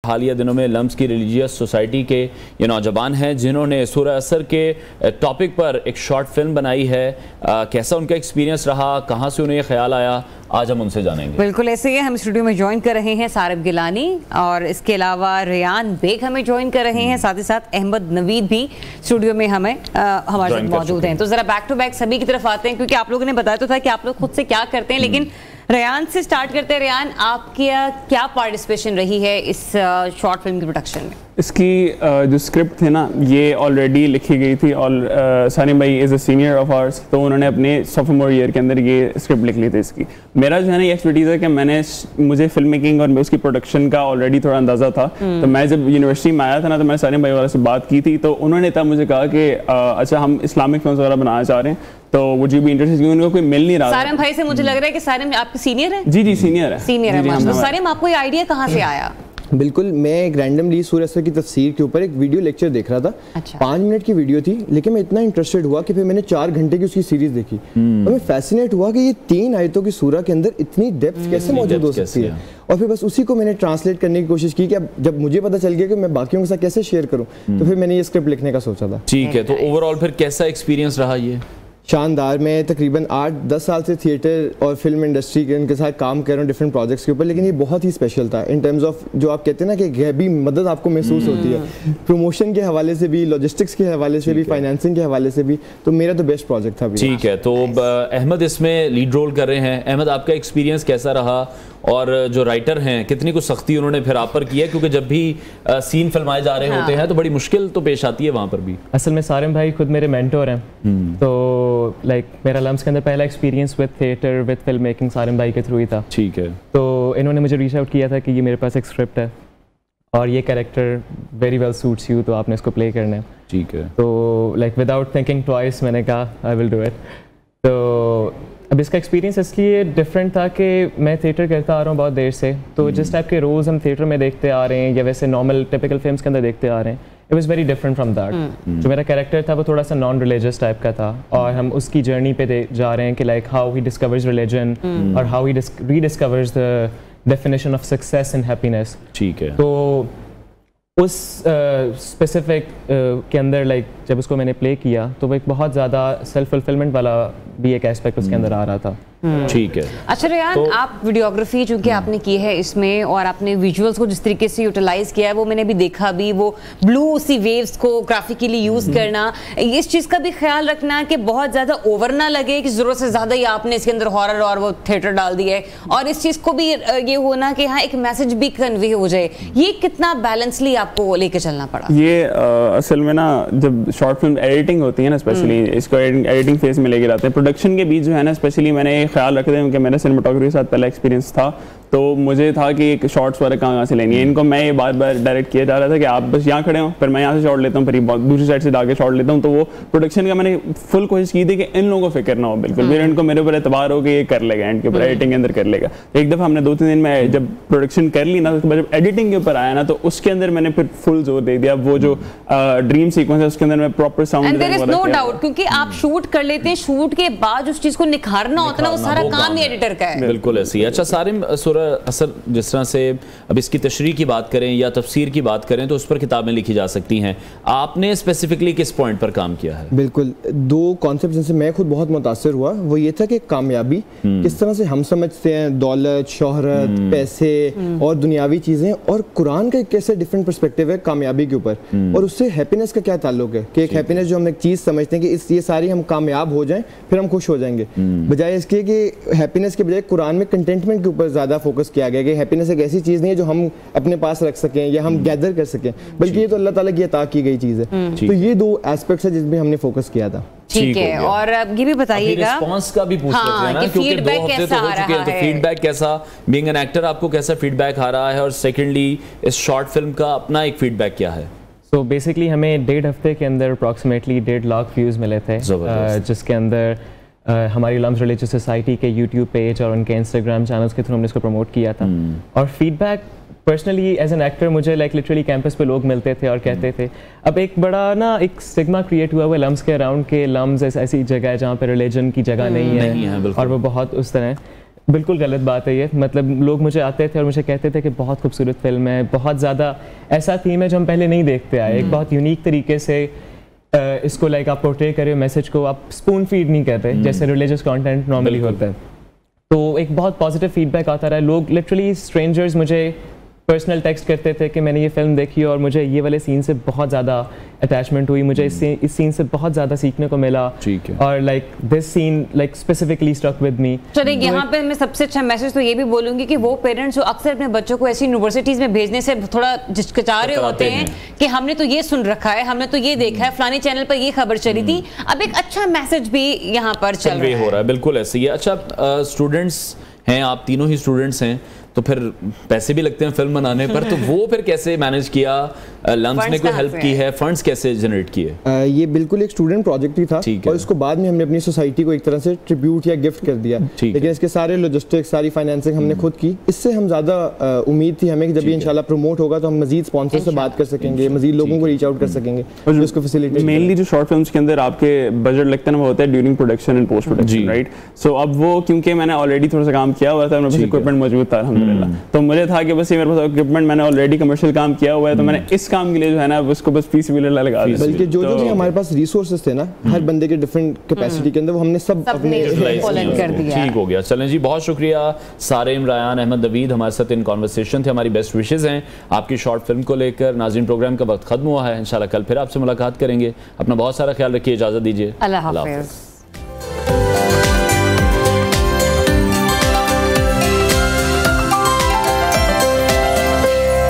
हालिया दिनों में लम्स की रिलीजियस सोसाइटी के ये नौजवान हैं जिन्होंने सूरह असर के टॉपिक पर एक शॉर्ट फिल्म बनाई है। कैसा उनका एक्सपीरियंस रहा, कहाँ से उन्हें ये ख्याल आया, आज हम उनसे जानेंगे। बिल्कुल ऐसे ही हम स्टूडियो में ज्वाइन कर रहे हैं सारिब गिलानी और इसके अलावा रेयान बेग हमें ज्वाइन कर रहे हैं, साथ ही साथ अहमद नवीद भी स्टूडियो में हमें हमारे साथ मौजूद हैं। तो जरा बैक टू बैक सभी की तरफ आते हैं, क्योंकि आप लोगों ने बताया तो था कि आप लोग खुद से क्या करते हैं, लेकिन रेयान से स्टार्ट करते हैं। रेयान, आपकी क्या पार्टिसिपेशन रही है इस शॉर्ट फिल्म की प्रोडक्शन में? इसकी जो स्क्रिप्ट थी ना, ये ऑलरेडी लिखी गई थी और सानिम भाई is a senior of hours, तो उन्होंने अपने सोफोमोर ईयर के अंदर ये स्क्रिप्ट लिख ली थी इसकी। मेरा जो है ना ये एक्सपर्टीज़ है कि मुझे फिल्म मेकिंग और उसकी प्रोडक्शन का ऑलरेडी थोड़ा अंदाज़ा था। तो मैं जब यूनिवर्सिटी में आया था ना, तो मैंने सानिम भाई वाले से बात की थी, तो उन्होंने तब मुझे कहा कि अच्छा हम इस्लामिक फिल्म वगैरह बनाना चाह रहे हैं, तो वुड यू बी इंटरेस्टेड, क्योंकि उनको कोई मिल नहीं रहा। सारिम भाई से मुझे लग रहा है कि सारिम आपके सीनियर है? जी सीनियर है। सारिम, आपको ये आइडिया कहाँ से आया? बिल्कुल, मैं एक रैंडमली सूरह असर की तफसीर के ऊपर एक वीडियो लेक्चर देख रहा था। अच्छा। 5 मिनट की वीडियो थी, लेकिन मैं इतना इंटरेस्टेड हुआ कि फिर मैंने 4 घंटे की उसकी सीरीज देखी और मैं फैसिनेट हुआ कि ये 3 आयतों की सूरह के अंदर इतनी डेप्थ कैसे मौजूद हो सकती है। और फिर बस उसी को मैंने ट्रांसलेट करने की कोशिश की कि अब जब मुझे पता चल गया कि मैं बाकियों के साथ कैसे शेयर करूँ, तो फिर मैंने ये स्क्रिप्ट लिखने का सोचा था। ठीक है, तो ओवरऑल फिर कैसा एक्सपीरियंस रहा ये? शानदार। मैं तकरीबन 8-10 साल से थिएटर और फिल्म इंडस्ट्री के उनके साथ काम कर रहा हूँ डिफरेंट प्रोजेक्ट्स के ऊपर, लेकिन ये बहुत ही स्पेशल था इन टर्म्स ऑफ जो आप कहते हैं ना कि गैबी मदद आपको महसूस होती है, प्रमोशन के हवाले से भी, लॉजिस्टिक्स के हवाले से भी, फाइनेंसिंग के हवाले से भी। तो मेरा तो बेस्ट प्रोजेक्ट था। ठीक है, तो अहमद इसमें लीड रोल कर रहे हैं। अहमद, आपका एक्सपीरियंस कैसा रहा और जो राइटर हैं कितनी कुछ सख्ती उन्होंने फिर आप पर की है, क्योंकि जब भी सीन फिल्माए जा रहे होते हैं तो बड़ी मुश्किल तो पेश आती है वहाँ पर भी। असल में सारिम भाई खुद मेरे मेंटोर हैं, तो लाइक मेरा लम्स के अंदर पहला experience with theatre with film making Sarim भाई के थ्रू ही था। ठीक है, तो इन्होंने मुझे रीच आउट किया था कि ये मेरे पास एक स्क्रिप्ट है और ये character very well suits you, तो आपने इसको प्ले करना है। ठीक है, तो लाइक विदाउट थिंकिंग ट्वाइस मैंने कहा आई विल डू इट। तो अब इसका एक्सपीरियंस इसलिए डिफरेंट था कि मैं थिएटर करता आ रहा हूँ बहुत देर से, तो जिस टाइप के रोल्स हम थिएटर में देखते आ रहे हैं या वैसे नॉर्मल टिपिकल फिल्म्स के अंदर देखते आ रहे हैं, it was very different from that. जो मेरा कैरेक्टर था वो थोड़ा सा नॉन रिलीजियस टाइप का था और हम उसकी जर्नी पे जा रहे हैं कि like how he discovers religion और how he rediscovers the definition of success and happiness. ठीक है, तो उस स्पेसिफिक के अंदर लाइक जब उसको मैंने प्ले किया तो वो एक बहुत ज़्यादा सेल्फ फुलफिलमेंट वाला भी एक एस्पेक्ट उसके अंदर आ रहा था। ठीक है। अच्छा रेयान, तो आप वीडियोग्राफी चूंकि आपने की है इसमें और आपने विजुअल्स को जिस तरीके से यूटिलाइज किया है वो मैंने भी देखा भी, वो ब्लू सी वेव्स को ग्राफिकली यूज करना, इस चीज़ का भी ख्याल रखना कि बहुत ज़्यादा ओवर ना लगे कि ज़रूरत से ज़्यादा ही आपने इसके अंदर हॉरर और वो थिएटर डाल दिया है, और इस चीज़ को भी ये होना कि हाँ एक मैसेज भी कन्वे हो जाए, ये कितना बैलेंसली आपको लेके चलना पड़ा? ये असल में ना जब शॉर्ट फिल्म एडिटिंग होती है ना, स्पेशली इसको एडिटिंग फेज में लेके जाते हैं, प्रोडक्शन के बीच जो है ना स्पेशली मैंने ख्याल रखते हैं कि मेरा सिनेमाटोग्राफी के साथ पहला एक्सपीरियंस था, तो मुझे था कि एक शॉट्स वगैरह कहाँ से लेनी है। इनको मैं ये बार बार डायरेक्ट किया जा रहा था कि आप बस यहाँ खड़े हो, फिर मैं यहाँ से शॉट लेता हूँ, फिर दूसरी साइड से जाके शॉट लेता हूँ। तो वो प्रोडक्शन का मैंने फुल कोशिश की थी कि इन लोगों को फिक्र ना हो बिल्कुल, फिर इनको मेरे ऊपर एतबार हो कि ये कर लेगा, एंड के ऊपर एडिटिंग के अंदर कर लेगा। तो एक दफ़ा हमने 2-3 दिन में जब प्रोडक्शन कर ली ना, तो जब एडिटिंग के ऊपर आया ना, तो उसके अंदर मैंने फिर फुल जोर दे दिया। वो जो ड्रीम सीक्वेंस है उसके अंदर मैं प्रॉपर साउंड, नो डाउट, क्योंकि आप शूट कर लेते हैं, शूट के बाद उस चीज को निखारना होता है ना, वो सारा काम ही एडिटर का है। बिल्कुल ऐसी। अच्छा सारिम, सूरह असर जिस तरह से अब इसकी तशरीह की बात करें या तफसीर की बात करें तो उस पर किताबें लिखी जा सकती हैं, आपने स्पेसिफिकली किस पॉइंट पर काम किया है? बिल्कुल, 2 कॉन्सेप्ट जिनसे मैं खुद बहुत मुतासिर हुआ वो ये था कि कामयाबी किस तरह से हम समझते हैं, दौलत, शोहरत, पैसे और दुनियावी चीज़ें, और कुरान का एक कैसे डिफरेंट पर्सपेक्टिव है कामयाबी के ऊपर, और उससे हैप्पीनेस का क्या ताल्लुक है कि एक हैप्पीनेस जो हम एक चीज़ समझते हैं कि ये सारी हम कामयाब हो जाएं फिर हम खुश हो जाएंगे, बजाय इसके कि हैप्पीनेस के बजाय कुरान में कंटेंटमेंट के ऊपर ज़्यादा फोकस किया गया कि हैप्पीनेस एक ऐसी चीज़ नहीं है जो हम अपने पास रख सकें या हम गैदर कर सकें, बल्कि ये तो अल्लाह ताला की अता की गई चीज़ है। तो ये 2 एस्पेक्ट्स है जिसमें हमने फोकस किया था। ठीक है, और अब ये भी बताइएगा रिस्पांस का भी पूछ लेते हैं ना, क्योंकि 2 हफ्ते तो हो चुके हैं, तो फीडबैक कैसा, बीइंग एन एक्टर आपको कैसा फीडबैक आ रहा है, और सेकेंडली इस शॉर्ट फिल्म का अपना एक फीडबैक क्या है? सो बेसिकली हमें 1.5 हफ्ते के अंदर अप्रॉक्सीमेटली 1.5 लाख व्यूज़ मिले थे, जिसके अंदर हमारी लम्स रिलीजियस सोसाइटी के यूट्यूब पेज और उनके इंस्टाग्राम चैनल्स के थ्रू हमने इसको प्रमोट किया था। और feedback personally as an actor मुझे लाइक लिटरली कैंपस पे लोग मिलते थे और कहते थे, अब एक बड़ा ना एक स्टिग्मा क्रिएट हुआ है लम्स के अराउंड के लम्स ऐसी जगह है जहाँ पे रिलीजन की जगह नहीं है और वो बहुत उस तरह। बिल्कुल गलत बात है ये, मतलब लोग मुझे आते थे और मुझे कहते थे कि बहुत खूबसूरत फिल्म है, बहुत ज़्यादा ऐसा थीम है जो हम पहले नहीं देखते आए, एक बहुत यूनिक तरीके से इसको लाइक आप पोर्ट्रे कर रहे हो, मैसेज को आप स्पून फीड नहीं कर रहे जैसे रिलीजियस कंटेंट नॉर्मली होता है। तो एक बहुत पॉजिटिव फीडबैक आता रहा है, लोग लिटरली स्ट्रेंजर्स मुझे पर्सनल टेक्स्ट करते थे कि मैंने ये फिल्म देखी और मुझे ये वाले सीन से बहुत ज़्यादा अटैचमेंट हुई, मुझे इस सीन से बहुत ज़्यादा सीखने को मिला, ठीक है, और like this scene like specifically stuck with me. चलिए यहाँ पे मैं सबसे अच्छा मैसेज तो ये भी बोलूँगी कि वो पेरेंट्स जो अक्सर अपने बच्चों को ऐसी यूनिवर्सिटीज़ में भेजने से थोड़ा झिझकिचा रहे होते हैं कि हमने तो ये सुन रखा है, हमने तो ये देखा है, फलानी चैनल पर ये खबर चली थी, अब एक अच्छा मैसेज भी यहाँ पर चल रहा हो रहा है। बिल्कुल ऐसे ही है। अच्छा, स्टूडेंट्स हैं, आप तीनों ही स्टूडेंट्स हैं, तो फिर पैसे भी लगते हैं फिल्म बनाने पर, तो वो फिर कैसे मैनेज किया? लम्स ने कोई हेल्प की है? फंड्स कैसे जनरेट किए? ये बिल्कुल एक स्टूडेंट प्रोजेक्ट ही था और इसको बाद में हमने अपनी सोसाइटी को एक तरह से ट्रिब्यूट या गिफ्ट कर दिया, लेकिन इसके सारे लॉजिस्टिक्स, सारी फाइनेंसिंग हमने खुद की। इससे हम ज़्यादा उम्मीद थी हमें कि जब ये इंशाल्लाह प्रमोट होगा तो हम मजीद स्पॉन्सर से बात कर सकेंगे, मजीद लोगों को रीच आउट कर सकेंगे और उसको फैसिलिटेट। मेनली जो शॉर्ट फिल्म्स के अंदर आपके बजट लगता है ना, वो होता है during production and post production, right? So अब वो क्योंकि मैंने ऑलरेडी थोड़ा सा काम किया हुआ था, मेरे पास इक्विपमेंट मौजूद था अल्हम्दुलिल्लाह, तो मुझे था कि बस ये मेरे पास इक्विपमेंट, मैंने ऑलरेडी कमर्शियल काम किया हुआ है, तो मैंने इस काम के लिए जो है ना उसको बस फीसिबिलिटी लगा दी। बल्कि जो भी हमारे पास रिसोर्सेज थे ना, हर बंदे के डिफरेंट कैपेसिटी के अंदर, वो हमने सब अपने कर दिया। ठीक हो गया। चलें जी, बहुत शुक्रिया सारिम, रायान, अहमद, नवीद हमारे साथ इन कॉन्वर्सेशन थे। हमारी बेस्ट विशेज़ हैं आपकी शॉर्ट फिल्म को लेकर। नाज़रीन, प्रोग्राम का वक्त खत्म हुआ है, इंशाल्लाह कल फिर आपसे मुलाकात करेंगे। अपना बहुत सारा ख्याल रखिए, इजाज़त दीजिए, अल्लाह हाफ़िज़।